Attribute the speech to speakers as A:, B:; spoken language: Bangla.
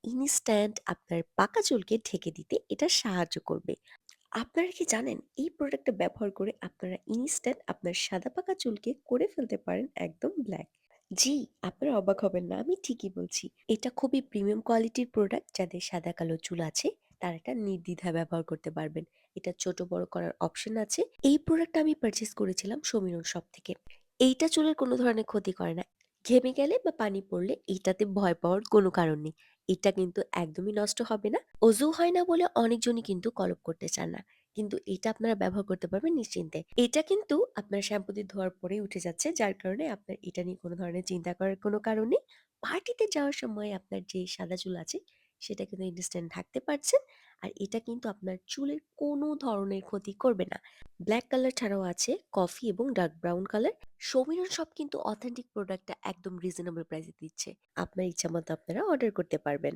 A: ইনস্ট্যান্ট আপনার পাকা চুলকে ঢেকে দিতে এটা সাহায্য করবে। আপনারা কি জানেন এই প্রোডাক্টটা ব্যবহার করে আপনারা ইনস্ট্যান্ট আপনার সাদা পাকা চুলকে করে ফেলতে পারেন একদম ব্ল্যাক। জি, আপনারা অবাক হবেন না, আমি ঠিকই বলছি। এটা খুবই প্রিমিয়াম কোয়ালিটির প্রোডাক্ট, যাদের সাদা কালো চুল আছে তারা এটা নির্দ্বিধায় ব্যবহার করতে পারবেন। এটা ছোট বড় করার অপশন আছে। এই প্রোডাক্টটা আমি পারচেজ করেছিলাম সমীরন শপ থেকে। এইটা চুলের কোনো ধরনের ক্ষতি করে না। ঘেমে গেলে বা পানি পড়লে এটাতে ভয় পাওয়ার কোনো কারণ নেই। এটা কিন্তু একদমই নষ্ট হবে না। অজু হয় না বলে অনেকজনই কিন্তু কলপ করতে চান না। কিন্তু এটা আপনারা ব্যবহার করতে পারবেন নিশ্চিন্তে। এটা কিন্তু আপনার শ্যাম্পু দিয়ে ধোয়ার পরেই উঠে যাচ্ছে। যার কারণে আপনার এটা নিয়ে কোনো ধরনের চিন্তা করার কোনো কারণ নেই। পার্টিতে যাওয়ার সময় আপনার যে সাদা চুল আছে সেটা কিন্তু ইনস্ট্যান্ট ঢাকতে পারছেন। আর এটা কিন্তু আপনার চুলের কোনো ধরনের ক্ষতি করবে না। ব্ল্যাক কালার ছাড়াও আছে কফি এবং ডার্ক ব্রাউন কালার। সমীরন শপ কিন্তু অথেন্টিক প্রোডাক্টটা একদম রিজনেবল প্রাইসে দিচ্ছে। আপনার ইচ্ছা মতো আপনারা অর্ডার করতে পারবেন।